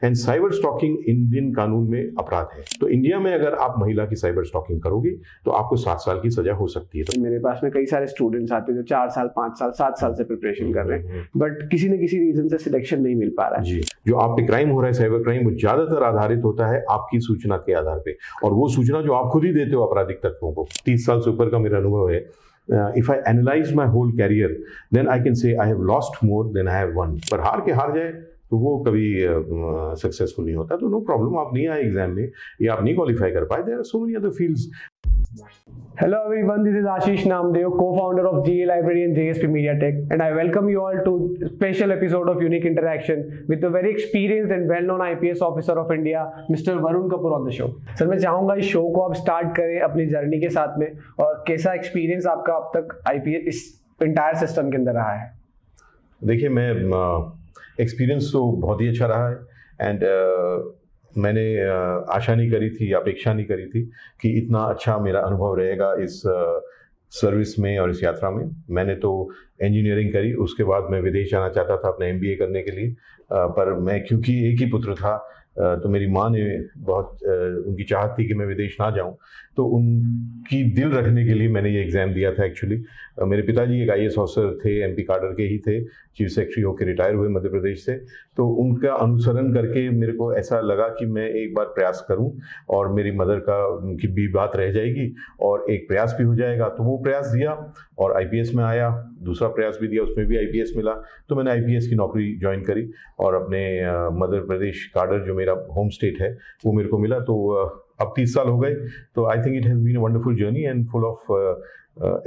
And cyber stalking Indian कानून में अपराध है। तो इंडिया में अगर आप महिला की साइबर स्टॉकिंग करोगे तो आपको 7 साल की सजा हो सकती है। तो मेरे पास में कई सारे स्टूडेंट्स आते हैं जो 4 साल 5 साल 7 साल से प्रिपरेशन कर रहे हैं, बट किसी न किसी रीजन से सिलेक्शन नहीं मिल पा रहा है। जी, जो आप पे क्राइम हो रहा है, साइबर क्राइम, वो ज्यादातर आधारित होता है आपकी सूचना के आधार पे, और वो सूचना जो आप खुद ही देते हो आपराधिक तत्वों को। 30 साल से ऊपर का मेरा अनुभव है। If I analyze my whole career, then I can say I have lost more than I have won. पर हार जाए तो वो कभी सक्सेसफुल नहीं होता। तो नो प्रॉब्लम, आप नहीं आए एग्जाम में या आप नहीं क्वालिफाई कर पाए, there are so many other fields. Hello everyone, this is Ashish Namdev, co-founder of GA Library and JSP Media Tech, and I welcome you all to a special episode of Unique Interaction with the very experienced and well-known IPS officer of India, Mr. Varun Kapoor on the show. Sir मैं चाहूँगा इस show को आप start करें अपनी journey के साथ में, और कैसा एक्सपीरियंस आपका अब तक IPS इस इंटायर सिस्टम के अंदर रहा है। देखिए, मैं एक्सपीरियंस तो बहुत ही अच्छा रहा है, एंड मैंने आशा नहीं करी थी, अपेक्षा नहीं करी थी कि इतना अच्छा मेरा अनुभव रहेगा इस सर्विस में और इस यात्रा में। मैंने तो इंजीनियरिंग करी, उसके बाद मैं विदेश जाना चाहता था अपने MBA करने के लिए, पर मैं क्योंकि एक ही पुत्र था, तो मेरी माँ ने बहुत उनकी चाहत थी कि मैं विदेश ना जाऊं, तो उनकी दिल रखने के लिए मैंने ये एग्ज़ाम दिया था। एक्चुअली मेरे पिताजी एक IAS ऑफिसर थे, MP काडर के ही थे, चीफ सेक्रेटरी होकर रिटायर हुए मध्य प्रदेश से। तो उनका अनुसरण करके मेरे को ऐसा लगा कि मैं एक बार प्रयास करूं, और मेरी मदर का उनकी भी बात रह जाएगी और एक प्रयास भी हो जाएगा। तो वो प्रयास दिया और IPS में आया, दूसरा प्रयास भी दिया, उसमें भी IPS मिला। तो मैंने IPS की नौकरी ज्वाइन करी और अपने मध्य प्रदेश काडर जो मेरा होम स्टेट है वो मेरे को मिला। तो अब 30 साल हो गए। तो I think it has been a wonderful journey and full of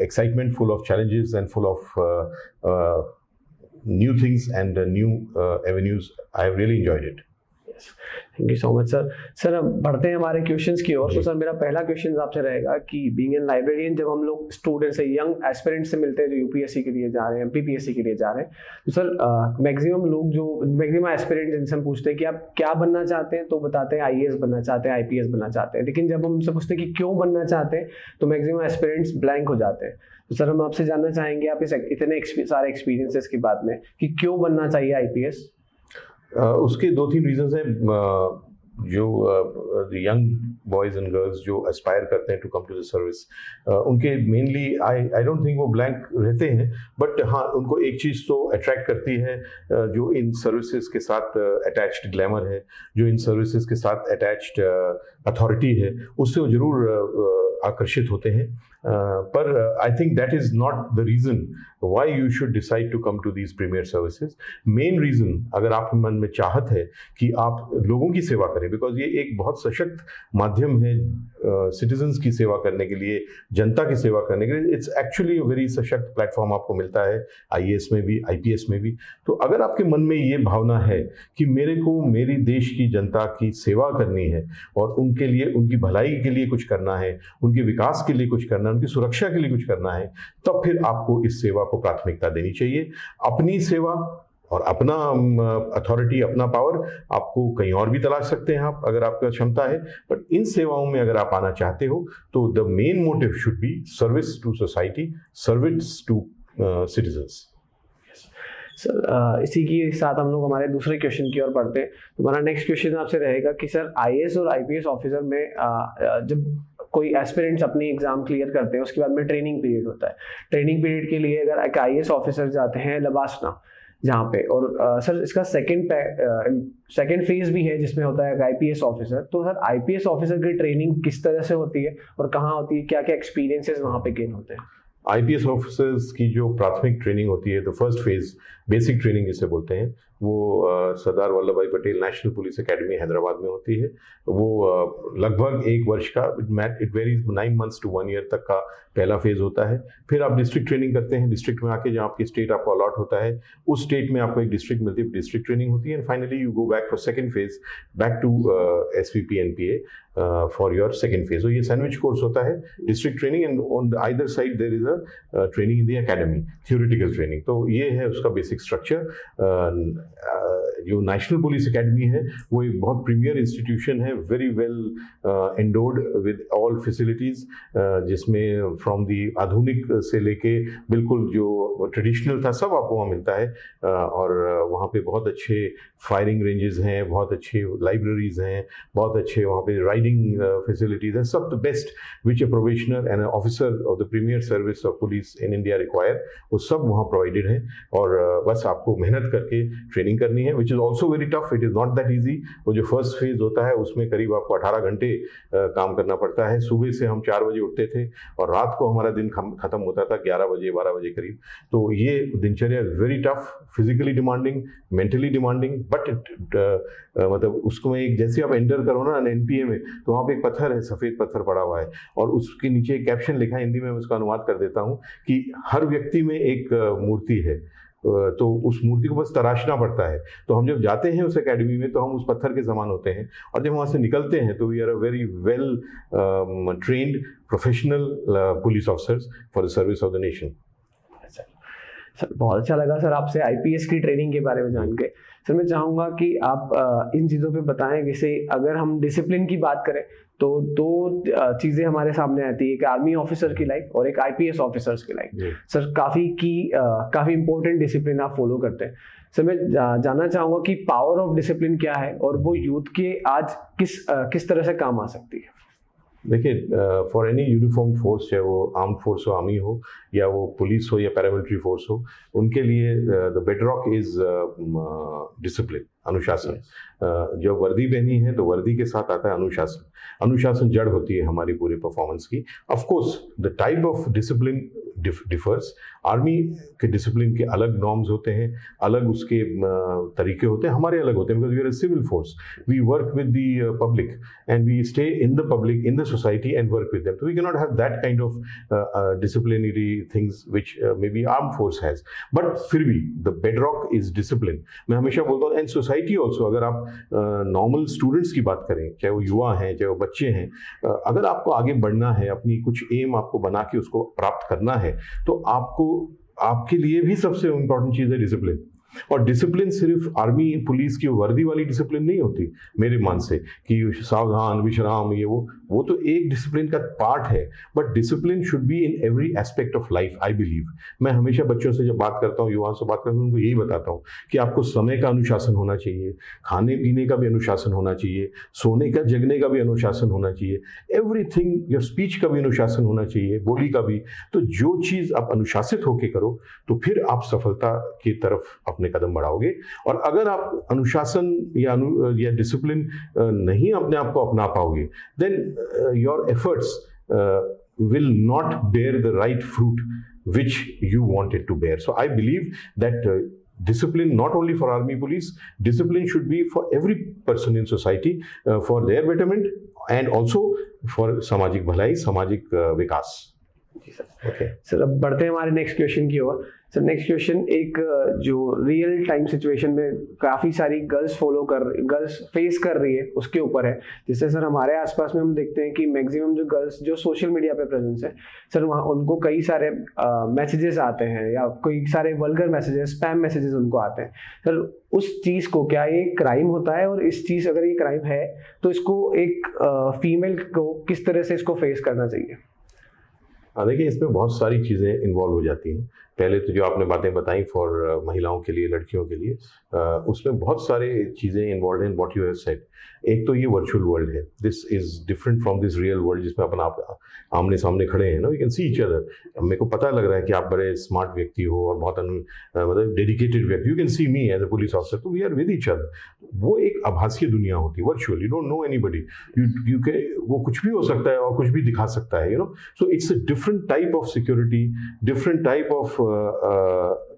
excitement, full of challenges and full of new things and new avenues. I have really enjoyed it. Thank you so much sir. Sir अब बढ़ते हैं हमारे questions की ओर। तो sir मेरा पहला question आपसे रहेगा कि बीइंग एन लाइब्रेरियन, जब हम लोग स्टूडेंट्स से, यंग एस्पिरेंट्स से मिलते हैं जो UPSC के लिए जा रहे हैं, MPPSC के लिए जा रहे हैं, तो सर मैक्सिमम एस्पिरेंट्स जिनसे हम पूछते हैं कि आप क्या बनना चाहते हैं, तो बताते हैं IAS बनना चाहते हैं, IPS बनना चाहते हैं। लेकिन जब हम उनसे पूछते हैं कि क्यों बनना चाहते हैं, तो मैक्सिमम एस्पिरेंट्स ब्लैंक हो जाते हैं। तो सर हम आपसे जानना चाहेंगे, आप इस इतने सारे एक्सपीरियंसेस के बाद में, कि क्यों बनना चाहिए IPS? उसके 2-3 रीजंस हैं। जो यंग बॉयज़ एंड गर्ल्स जो एस्पायर करते हैं to come to the service, उनके मेनली आई डोंट थिंक वो ब्लैंक रहते हैं, बट हाँ, उनको एक चीज़ तो अट्रैक्ट करती है, जो इन सर्विसेज के साथ अटैच्ड ग्लैमर है, जो इन सर्विसेज के साथ अटैच्ड अथॉरिटी है, उससे वो ज़रूर आकर्षित होते हैं। पर I think that is not the reason why you should decide to come to these premier services. Main reason, अगर आपके मन में चाहत है कि आप लोगों की सेवा करें, बिकॉज ये एक बहुत सशक्त माध्यम है सिटीजन्स की सेवा करने के लिए, जनता की सेवा करने के लिए। इट्स एक्चुअली वेरी सशक्त प्लेटफॉर्म आपको मिलता है IAS में भी, IPS में भी। तो अगर आपके मन में ये भावना है कि मेरे को मेरी देश की जनता की सेवा करनी है और उनके लिए, उनकी भलाई के लिए कुछ करना है, उनके विकास के लिए कुछ करना है, उनकी सुरक्षा के लिए कुछ करना है, तब फिर आपको इस सेवा को प्राथमिकता देनी चाहिए। अपनी सेवा और अपना अथॉरिटी, अपना पावर आपको कहीं और भी तलाश सकते हैं आप, अगर आपका क्षमता है, बट इन सेवाओं में अगर आप आना चाहते हो तो the main motive should be service to society, service to citizens. Sir इसी के साथ हम लोग हमारे दूसरे क्वेश्चन की ओर बढ़ते हैं। तो हमारा नेक्स्ट क्वेश्चन आपसे रहेगा कि सर IAS और IPS ऑफिसर में जब कोई एस्पिरेंट्स अपनी एग्जाम क्लियर करते हैं, उसके बाद में ट्रेनिंग पीरियड होता है। ट्रेनिंग पीरियड के लिए अगर एक IAS ऑफिसर जाते हैं लबासना जहाँ पे, और सर इसका सेकंड फेज भी है जिसमें होता है IPS ऑफिसर। तो सर IPS ऑफिसर की ट्रेनिंग किस तरह से होती है और कहाँ होती है, क्या क्या एक्सपीरियंसेस वहाँ पे गेन होते हैं? IPS ऑफिसर्स की जो प्राथमिक ट्रेनिंग होती है, तो फर्स्ट फेज बेसिक ट्रेनिंग जिसे बोलते हैं, वो सरदार वल्लभ भाई Patel national police academy Hyderabad में होती है। वो लगभग 1 वर्ष का, it varies 9 months to 1 year तक का पहला फेज होता है। फिर आप डिस्ट्रिक्ट ट्रेनिंग करते हैं, डिस्ट्रिक्ट में आके जहाँ आपकी स्टेट आपको अलॉट होता है, उस स्टेट में आपको एक डिस्ट्रिक्ट मिलती है, डिस्ट्रिक्ट ट्रेनिंग होती है, and finally you go back for second phase, back to SVP NPA for your second phase. तो ये सैंडविच कोर्स होता है, district training and on either side there is a training in the academy, theoretical training. तो ये है उसका basic structure. जो national police academy है वो एक बहुत प्रीमियर इंस्टीट्यूशन है, very well endowed with all facilities, जिसमें फ्रॉम दी आधुनिक से लेके बिल्कुल जो ट्रेडिशनल था सब आपको वहाँ मिलता है। और वहाँ पे बहुत अच्छे फायरिंग रेंजेस हैं, बहुत अच्छे लाइब्रेरीज हैं, बहुत अच्छे वहाँ पे राइडिंग फैसिलिटीज़ हैं, सब the best which a probationer and officer of the premier service of police in India require, वो सब वहाँ प्रोवाइडेड है। और बस आपको मेहनत करके ट्रेनिंग करनी है, which is also very tough, it is not that easy. वो जो फर्स्ट फेज होता है उसमें करीब आपको 18 घंटे काम करना पड़ता है। सुबह से हम 4 बजे उठते थे और रात को हमारा दिन खत्म होता था 11 बजे 12 बजे करीब। तो ये दिनचर्या very tough, physically demanding, mentally demanding, but मतलब उसको में एक जैसे आप एंटर करो ना एनपीए में, तो वहाँ पे एक पत्थर है, सफ़ेद पत्थर पड़ा हुआ है और उसके नीचे एक कैप्शन लिखा है, हिंदी में उसका अनुवाद कर देता हूँ कि हर व्यक्ति में एक मूर्ति है, तो उस मूर्ति को बस तराशना पड़ता है। तो हम जब जाते हैं उस एकेडमी में तो हम उस पत्थर के समान होते हैं, और जब वहाँ से निकलते हैं तो we are a very well trained professional police officers for the service of the nation. Sir बहुत अच्छा लगा सर आपसे आईपीएस की ट्रेनिंग के बारे में जान के। सर मैं चाहूँगा कि आप इन चीज़ों पे बताएं, जैसे अगर हम डिसिप्लिन की बात करें तो दो चीज़ें हमारे सामने आती है, एक आर्मी ऑफिसर की लाइफ और एक आईपीएस ऑफिसर्स की लाइफ। सर काफ़ी इंपॉर्टेंट डिसिप्लिन आप फॉलो करते हैं। सर मैं जानना चाहूँगा कि पावर ऑफ डिसिप्लिन क्या है और वो यूथ के आज किस तरह से काम आ सकती है। देखिए, फॉर एनी यूनिफॉर्म फोर्स, चाहे वो आर्म फोर्स हो, आर्मी हो, या वो पुलिस हो या पैरामिलिट्री फोर्स हो, उनके लिए द बेडरॉक इज डिसिप्लिन, अनुशासन। जब वर्दी पहनी है तो वर्दी के साथ आता है अनुशासन। अनुशासन जड़ होती है हमारी पूरी परफॉर्मेंस की। Of course the type of discipline differs. Army के डिसिप्लिन के अलग नॉर्म्स होते हैं, अलग उसके तरीके होते हैं, हमारे अलग होते हैं, because we are a civil force, we work with the public and we stay in the public, in the society and work with them. तो we can not have that kind of disciplinary things which may be arm force has, but फिर भी the bedrock is discipline. मैं हमेशा बोलता हूँ, and society also, अगर आप normal students की बात करें, चाहे वो युवा हैं, चाहे वो बच्चे हैं, अगर आपको आगे बढ़ना है, अपनी कुछ एम आपको बना के उसको प्राप्त करना है, तो आपके लिए भी सबसे इम्पोर्टेंट चीज़ है डिसिप्लिन। और डिसिप्लिन सिर्फ आर्मी पुलिस की वर्दी वाली डिसिप्लिन नहीं होती मेरे मान से, कि सावधान विश्राम, ये वो तो एक डिसिप्लिन का पार्ट है, but discipline should be in every aspect of life, I believe. मैं हमेशा बच्चों से जब बात करता हूँ, युवाओं से बात करता हूँ, उनको यही बताता हूँ कि आपको समय का अनुशासन होना चाहिए, खाने पीने का भी अनुशासन होना चाहिए, सोने का जगने का भी अनुशासन होना चाहिए, एवरीथिंग, योर स्पीच का भी अनुशासन होना चाहिए, बोली का भी। तो जो चीज़ आप अनुशासित होकर करो तो फिर आप सफलता की तरफ अपने कदम बढ़ाओगे। और अगर आप अनुशासन या डिसिप्लिन नहीं अपने आप को अपना पाओगे, then your efforts will not bear the right fruit which you want it to bear. So I believe that discipline, not only for army police, discipline should be for every person in society, for their betterment and also for सामाजिक भलाई, सामाजिक विकास। जी sir. Okay sir, अब बढ़ते हैं हमारे next question की ओर। Sir next question एक जो रियल टाइम सिचुएशन में काफ़ी सारी गर्ल्स फेस कर रही है उसके ऊपर है। जिससे सर हमारे आसपास में हम देखते हैं कि मैक्सिमम जो गर्ल्स जो सोशल मीडिया पे प्रेजेंस है सर, वहाँ उनको कई सारे मैसेजेस आते हैं या कई सारे वल्गर मैसेजेस, स्पैम मैसेजेस उनको आते हैं। सर उस चीज़ को, क्या ये क्राइम होता है, और इस चीज़ अगर ये क्राइम है तो इसको एक फीमेल को किस तरह से इसको फेस करना चाहिए? देखिए, इसमें बहुत सारी चीज़ें इन्वॉल्व हो जाती हैं। पहले तो जो आपने बातें बताई फॉर महिलाओं के लिए, लड़कियों के लिए, उसमें बहुत सारे चीज़ें इन्वॉल्व हैं व्हाट यू हैव सेड। एक तो ये वर्चुअल वर्ल्ड है, this is different from this real world जिसमें अपन आप आमने सामने खड़े हैं ना, we can see each other. मेरे को पता लग रहा है कि आप बड़े स्मार्ट व्यक्ति हो और बहुत मतलब डेडिकेटेड व्यक्ति, you can see me as a police officer, तो we are with each other. वो एक आभासीय दुनिया होती है, virtual, you don't know anybody, you के वो कुछ भी हो सकता है और कुछ भी दिखा सकता है, you know. So it's a different type of security, different type of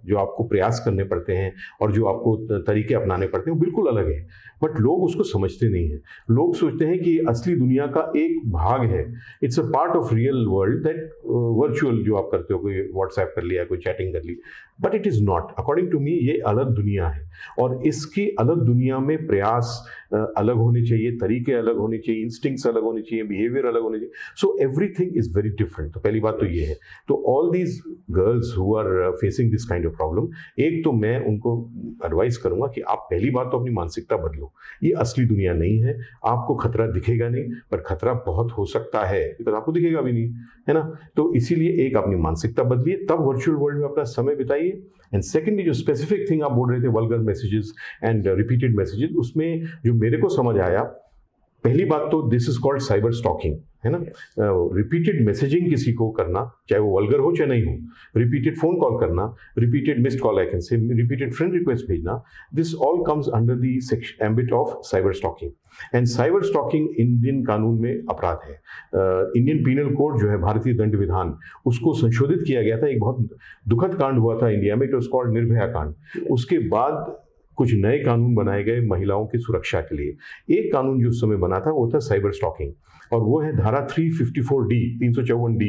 जो आपको प्रयास करने पड़ते हैं और जो आपको तरीके अपनाने पड़ते हैं, वो बिल्कुल अलग है। बट लोग उसको समझते नहीं हैं। लोग सोचते हैं कि ये असली दुनिया का एक भाग है, it's a part of real world, that virtual जो आप करते हो, कोई व्हाट्सएप कर लिया, कोई चैटिंग कर ली, but it is not. According to me ये अलग दुनिया है, और इसकी अलग दुनिया में प्रयास अलग होने चाहिए, तरीके अलग होने चाहिए, इंस्टिंक्ट्स अलग होने चाहिए, बिहेवियर अलग होने चाहिए, so everything is very different. तो पहली बात तो ये है। तो all these girls who are facing this kind of problem, एक तो मैं उनको एडवाइस करूंगा कि आप पहली बात तो अपनी मानसिकता बदलो। ये असली दुनिया नहीं है, आपको खतरा दिखेगा नहीं, पर खतरा बहुत हो सकता है, बिकॉज आपको दिखेगा भी नहीं, है ना। तो इसीलिए एक अपनी मानसिकता बदलिए, तब वर्चुअल वर्ल्ड में अपना समय बिताइए। एंड सेकेंडली, जो स्पेसिफिक थिंग आप बोल रहे थे, vulgar messages and repeated messages, उसमें जो मेरे को समझ आया, पहली बात तो this is called cyber stalking, है ना। रिपीटेड मैसेजिंग किसी को करना, चाहे वो वल्गर हो चाहे नहीं हो, रिपीटेड फोन कॉल करना, repeated missed call, I can say repeated friend request भेजना, this all comes under the ambit of cyber stalking. And cyber stalking Indian कानून में अपराध है। इंडियन पीनल कोड जो है, भारतीय दंड विधान, उसको संशोधित किया गया था। एक बहुत दुखद कांड हुआ था इंडिया में, इट वाज कॉल्ड निर्भया कांड। उसके बाद कुछ नए कानून बनाए गए महिलाओं की सुरक्षा के लिए। एक कानून जो उस समय बना था वो था साइबर स्टॉकिंग, और वो है धारा 354D 354D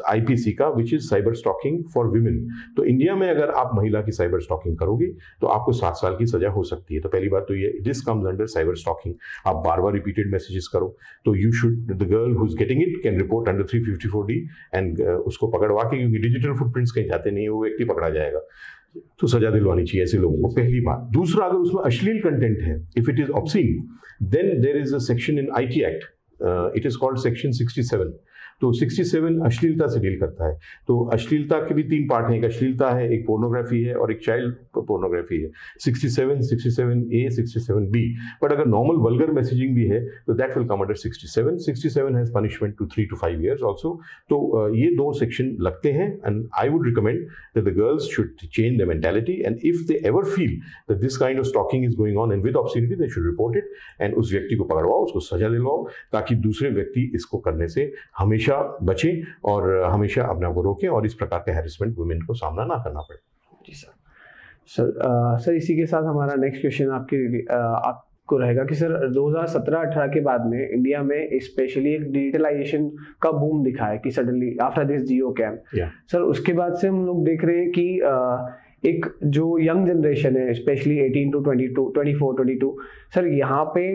आईपीसी का, which is cyber stalking for women. तो इंडिया में अगर आप महिला की साइबर स्टॉकिंग करोगे तो आपको 7 साल की सजा हो सकती है। तो पहली बात तो ये, this comes under cyber stalking. आप बार बार रिपीटेड मैसेजेस करो तो you should, the girl who is getting it can report under 354D and उसको पकड़वा के, क्योंकि डिजिटल फुटप्रिंट्स कहीं जाते नहीं है, वो व्यक्ति पकड़ा जाएगा, तो सजा दिलवानी चाहिए ऐसे लोगों को, पहली बात। दूसरा, अगर उसमें अश्लील कंटेंट है, if it is obscene, then there is a section in IT act, it is called section 67। तो 67 अश्लीलता से डील करता है। तो अश्लीलता के भी 3 पार्ट हैं, एक अश्लीलता है, एक पोर्नोग्राफी है, और एक चाइल्ड पोर्नोग्राफी है। 67, 67A, 67B। बट अगर नॉर्मल वल्गर मैसेजिंग भी है तो that will come under 67। 67 has punishment to 3 to 5 years also. तो ये 2 सेक्शन लगते हैं, and I would recommend that the girls should change the mentality, and if they ever feel that this kind of stalking is going on and with obscenity, they should report it, and उस व्यक्ति को पकड़वाओ, उसको सजा दिलवाओ, ताकि दूसरे व्यक्ति इसको करने से हमेशा बचें और हमेशा अपने आप को रोकें, और इस प्रकार के हैरेसमेंट वुमेन को सामना ना करना पड़े। जी सर, इसी के साथ हमारा नेक्स्ट क्वेश्चन आपको रहेगा कि सर 2017-18 के बाद में इंडिया में स्पेशली एक डिजिटलाइजेशन का बूम दिखा है कि suddenly after this Jio cam, sir उसके बाद से हम लोग देख रहे हैं कि एक जो यंग जनरेशन है, स्पेशली 18 to 22, 24, 22, सर यहाँ पे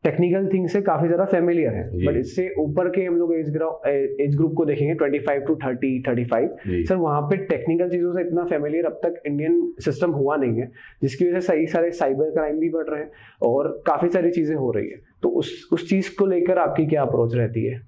टेक्निकल थिंग से काफी ज्यादा फेमिलियर है, बट इससे ऊपर के हम लोग एज ग्रुप को देखेंगे 25 to 30, 35, सर वहाँ पे टेक्निकल चीजों से इतना फेमिलियर अब तक इंडियन सिस्टम हुआ नहीं है, जिसकी वजह से सही सारे साइबर क्राइम भी बढ़ रहे हैं और काफी सारी चीजें हो रही है। तो उस चीज को लेकर आपकी क्या अप्रोच रहती है?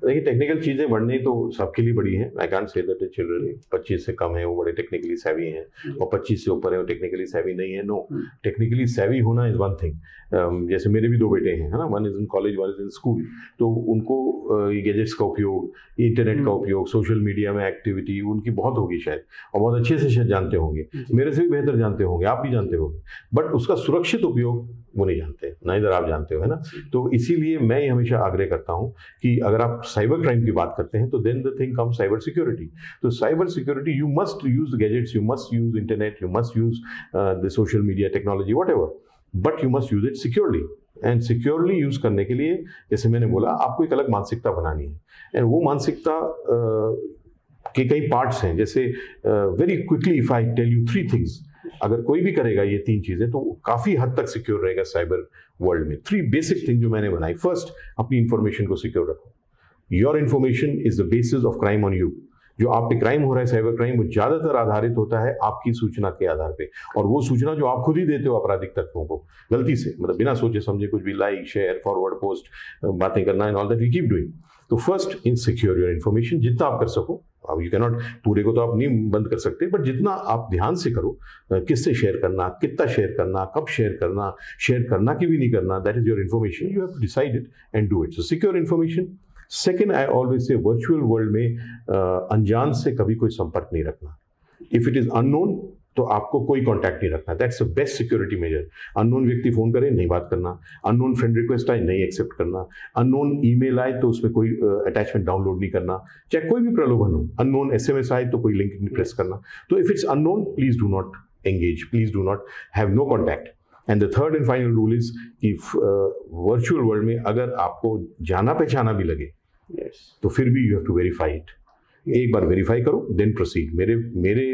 देखिए, टेक्निकल चीज़ें बढ़नी तो सबके लिए बड़ी हैं। I can't say that children 25 से कम है वो बड़े टेक्निकली सेवी हैं, और 25 से ऊपर है वो टेक्निकली सेवी नहीं है। नो, टेक्निकली सेवी होना इज़ वन थिंग। जैसे मेरे भी 2 बेटे हैं, है ना, one is in college, one is in school. तो उनको ये गैजेट्स का उपयोग, इंटरनेट का उपयोग, सोशल मीडिया में एक्टिविटी उनकी बहुत होगी शायद, और बहुत अच्छे से शायद जानते होंगे, मेरे से भी बेहतर जानते होंगे, आप भी जानते होंगे, बट उसका सुरक्षित उपयोग वो नहीं जानते, ना इधर आप जानते हो, है ना। तो इसीलिए मैं ये हमेशा आग्रह करता हूँ कि अगर आप साइबर क्राइम की बात करते हैं तो then the thing come cyber security. तो cyber security, you must use the gadgets, you must use internet, you must use the social media technology, whatever, but you must use it securely. And securely use करने के लिए, जैसे मैंने बोला, आपको एक अलग मानसिकता बनानी है, एंड वो मानसिकता के कई पार्ट्स हैं। जैसे very quickly if I tell you 3 things, अगर कोई भी करेगा ये 3 चीजें तो काफी हद तक सिक्योर रहेगा साइबर वर्ल्ड में। 3 बेसिक थिंग जो मैंने बनाई। फर्स्ट, अपनी इंफॉर्मेशन को सिक्योर रखो। Your information is the basis of crime on you. जो आप पे क्राइम हो रहा है, साइबर क्राइम, वो ज्यादातर आधारित होता है आपकी सूचना के आधार पे, और वो सूचना जो आप खुद ही देते हो अपराधिक तत्वों को गलती से, मतलब बिना सोचे समझे कुछ भी लाइक, शेयर, फॉरवर्ड, पोस्ट, बातें करना, and all that we keep doing. तो first, in secure your information जितना आप कर सको। अब यू कैन नॉट, पूरे को तो आप नहीं बंद कर सकते, बट जितना आप ध्यान से करो, किससे शेयर करना, कितना शेयर करना, कब शेयर करना कि भी नहीं करना, that is your information, you have to decide it and do it. So secure information. Second, I always say virtual world में अनजान से कभी कोई संपर्क नहीं रखना। इफ इट इज अननोन तो आपको कोई कांटेक्ट नहीं रखना, that's the best security measure. Unknown व्यक्ति फोन करे, नहीं बात करना। अननोन फ्रेंड रिक्वेस्ट आए, नहीं एक्सेप्ट करना। अननोन ईमेल आए तो उसमें कोई अटैचमेंट डाउनलोड नहीं करना, चाहे कोई भी प्रलोभन हो। अननोन एसएमएस आए तो कोई लिंक नहीं प्रेस करना। तो if it's unknown, please do not engage, please do not have no contact. And the third and final rule is कि वर्चुअल वर्ल्ड में अगर आपको जाना पहचाना भी लगे तो फिर भी you have to verify it. एक बार वेरीफाई करो देन प्रोसीड। मेरे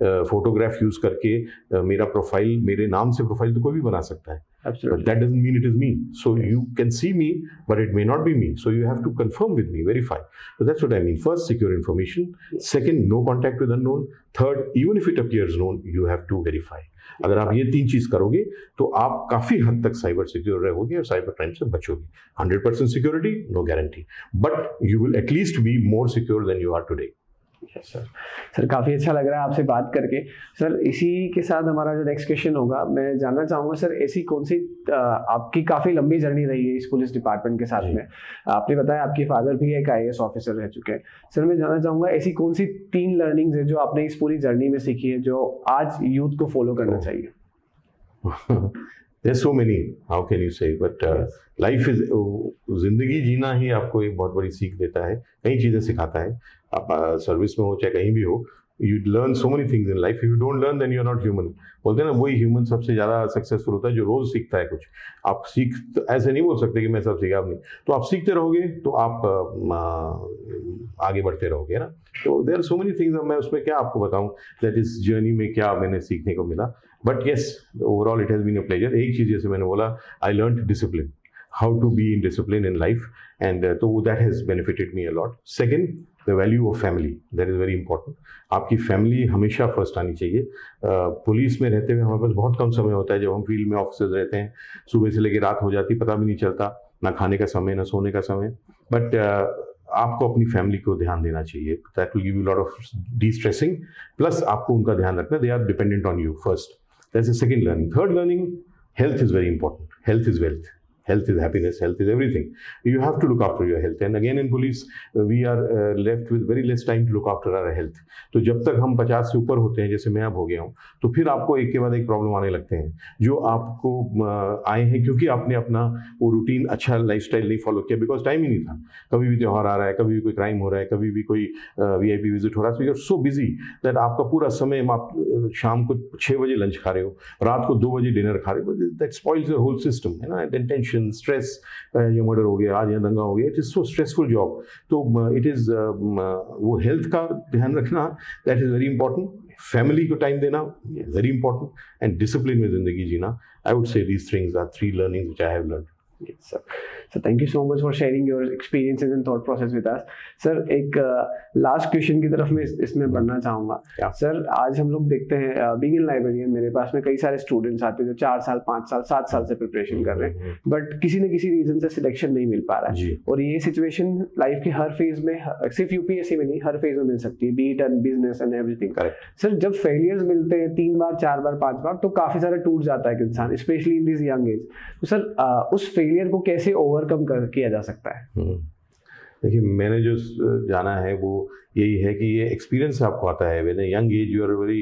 फोटोग्राफ यूज करके मेरा प्रोफाइल, मेरे नाम से प्रोफाइल तो कोई भी बना सकता है, but that doesn't mean it is me. So you can see me, but it may not be me. So you have to confirm with me, verify. So that's what I mean. First, secure information. Second, no contact with unknown. Third, even if it appears known, you have to verify. अगर आप ये 3 चीज करोगे तो आप काफी हद तक साइबर सिक्योर रहोगे और साइबर क्राइम से बचोगे। 100% security, no guarantee, but you will at least be more secure than you are today. Sir काफ़ी अच्छा लग रहा है आपसे बात करके। सर इसी के साथ हमारा जो नेक्स्ट क्वेश्चन होगा, मैं जानना चाहूँगा सर ऐसी कौन सी आपकी काफ़ी लंबी जर्नी रही है इस पुलिस डिपार्टमेंट के साथ में। आपने बताया आपके फादर भी एक IAS ऑफिसर रह चुके हैं। सर मैं जानना चाहूँगा ऐसी कौन सी 3 लर्निंग्स है जो आपने इस पूरी जर्नी में सीखी है जो आज यूथ को फॉलो करना चाहिए? There's so many, how can you say, but life is, जिंदगी जीना ही आपको एक बहुत बड़ी सीख देता है, कई चीज़ें सिखाता है। आप सर्विस में हो चाहे कहीं भी हो, you learn so many things in life. If you don't learn, then you are not human. बोलते हैं ना, वही ह्यूमन सबसे ज़्यादा सक्सेसफुल होता है जो रोज़ सीखता है कुछ। आप ऐसे नहीं बोल सकते कि मैं सब सीखा नहीं, तो आप सीखते रहोगे तो आप आगे बढ़ते रहोगे ना। तो there are so many things, मैं उसमें क्या आपको बताऊं दैट इस जर्नी में क्या मैंने सीखने को मिला। But yes, overall it has been a pleasure. एक चीज़ जैसे मैंने बोला, I learn discipline, how to be in discipline in life, and तो that has benefited me a lot. Second, the value of family, that is very important. आपकी family हमेशा first आनी चाहिए। पुलिस में रहते हुए हमारे पास बहुत कम समय होता है, जब हम फील्ड में ऑफिसर्स रहते हैं, सुबह से लेकर रात हो जाती, पता भी नहीं चलता, ना खाने का समय ना सोने का समय। बट आपको अपनी फैमिली को ध्यान देना चाहिए, that will give you lot of distressing, plus आपको उनका ध्यान रखना, they are dependent on you first, that's the second learning. Third learning, health is very important, health is wealth, health is happiness, health is everything. You have to look after your health, and again in police we are left with very less time to look after our health. तो जब तक हम 50 से ऊपर होते हैं, जैसे मैं अब हो गया हूँ, तो फिर आपको एक के बाद एक प्रॉब्लम आने लगते हैं जो आपको आए हैं क्योंकि आपने अपना वो रूटीन, अच्छा लाइफस्टाइल नहीं फॉलो किया, बिकॉज टाइम ही नहीं था। कभी भी त्यौहार आ रहा है, कभी भी कोई क्राइम हो रहा है, कभी भी कोई VIP विजिट हो रहा है, so you are so busy that आपका पूरा समय, आप शाम को 6 बजे लंच खा रहे हो, रात को 2 बजे डिनर खा रहे हो, that spoils your whole system, है ना। एंड टेंशन, स्ट्रेस, ये मर्डर हो गया आज, यहाँ दंगा हो गया, it is so stressful job. तो इट इज वो हेल्थ का ध्यान रखना, that is very important. Family को टाइम देना, वेरी इंपॉर्टेंट, एंड डिसिप्लिन में जिंदगी जीना। I would say these things are 3 learnings which I have learned. Yes, sir. So thank you so much for sharing your experiences and thought process with us. Sir, एक last question की तरफ मैं इसमें बढ़ना चाहूँगा। सर आज हम लोग देखते हैं बीइंग इन लाइब्रेरियन, मेरे पास में कई सारे स्टूडेंट्स आते हैं जो 4 साल 5 साल 7 साल से प्रिपरेशन कर रहे हैं, बट किसी न किसी रीजन से सिलेक्शन नहीं मिल पा रहा है। और ये सिचुएशन लाइफ के हर फेज में, सिर्फ UPSC में नहीं, हर फेज में मिल सकती है, B it and business and everything. Sir जब फेलियर्स मिलते हैं 3 बार 4 बार 5 बार, तो काफी सारा टूट जाता है इंसान, specially in this young age. तो सर उस फेलियर को कैसे ओवरकम किया जा सकता है? देखिए, मैंने जो जाना है वो यही है कि ये एक्सपीरियंस आपको आता है। When young age you are very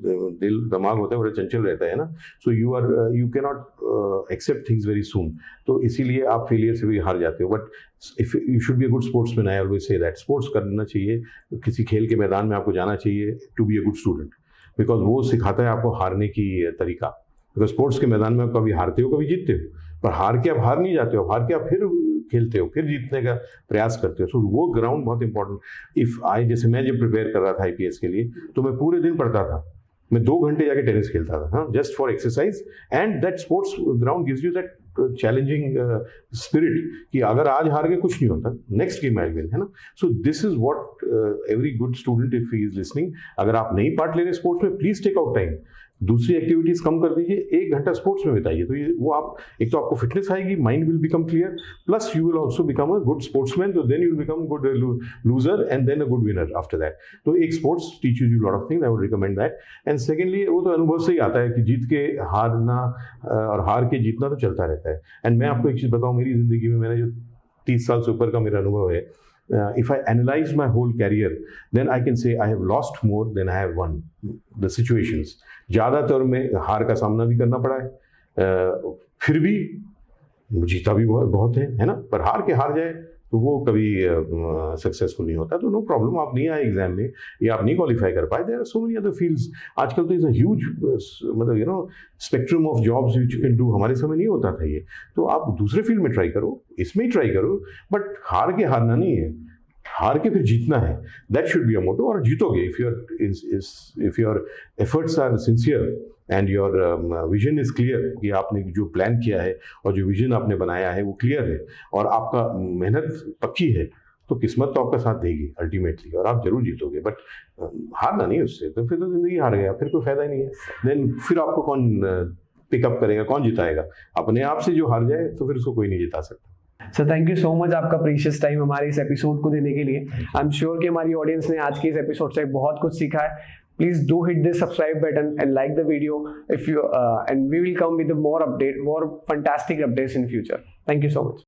जो दिल दिमाग होता है बड़ा चंचल रहता है ना, so you can not accept things very soon. तो इसीलिए आप फेलियर से भी हार जाते हो। But if you should be a good sportsman, I always say that sports करना चाहिए, किसी खेल के मैदान में आपको जाना चाहिए to be a good student, because वो सिखाता है आपको हारने की तरीका। बिकॉज स्पोर्ट्स के मैदान में आप कभी हारते हो कभी जीतते हो, पर हार के आप हार नहीं जाते हो, हार के आप फिर खेलते हो, फिर जीतने का प्रयास करते हो। सो वो ग्राउंड बहुत इंपॉर्टेंट। जैसे मैं जब प्रिपेयर कर रहा था IPS के लिए, तो मैं पूरे दिन पढ़ता था, मैं 2 घंटे जाके टेनिस खेलता था, हाँ, just for exercise. And that sports ground gives you that challenging spirit कि अगर आज हार गए कुछ नहीं होता, नेक्स्ट गेम आई विल, है ना। So this is what every good student, if he is listening, अगर आप नहीं पार्ट ले रहे स्पोर्ट्स में, प्लीज टेक आउट टाइम, दूसरी एक्टिविटीज कम कर दीजिए, 1 घंटा स्पोर्ट्स में बिताइए। तो ये वो आप, एक तो आपको फिटनेस आएगी, mind will become clear, plus you will also become a good sportsman, तो then you will become good loser and then a good winner after that. तो एक sports teaches you lot of things, I would recommend that. And secondly, वो तो अनुभव से ही आता है कि जीत के हारना और हार के जीतना तो चलता रहता है। एंड मैं आपको एक चीज़ बताऊँ, मेरी जिंदगी में मैंने जो 30 साल से ऊपर का मेरा अनुभव है, if I analyze my whole career, then I can say I have lost more than I have won. The situations, ज़्यादातर में हार का सामना भी करना पड़ा है, फिर भी जीता भी बहुत है ना। पर हार जाए तो वो कभी सक्सेसफुल नहीं होता। तो नो प्रॉब्लम, आप नहीं आए एग्जाम में या आप नहीं क्वालिफाई कर पाए, there are so many other fields. आजकल तो इज अ ह्यूज मतलब spectrum of jobs which you can do. हमारे समय नहीं होता था ये। तो आप दूसरे फील्ड में ट्राई करो, इसमें ही ट्राई करो, बट हार के हारना नहीं है, हार के फिर जीतना है। That should be a motto, और जीतोगे if your efforts are sincere and your vision is clear, कि आपने जो प्लान किया है और जो विजन आपने बनाया है वो क्लियर है और आपका मेहनत पक्की है, तो किस्मत तो आपका साथ देगी अल्टीमेटली, और आप जरूर जीतोगे। बट हारना नहीं उससे, तो फिर तो जिंदगी हार गया, फिर कोई फायदा ही नहीं है। देन फिर आपको कौन पिकअप करेगा, कौन जिताएगा? अपने आप से जो हार जाए तो फिर उसको कोई नहीं जिता सकता। Sir thank you so much आपका प्रीशियस टाइम हमारे इस एपिसोड को देने के लिए। आई एम श्योर कि हमारी ऑडियंस ने आज के इस एपिसोड से बहुत कुछ सीखा है। Please do hit the subscribe button and like the video if you and we will come with more fantastic updates in future. Thank you so much.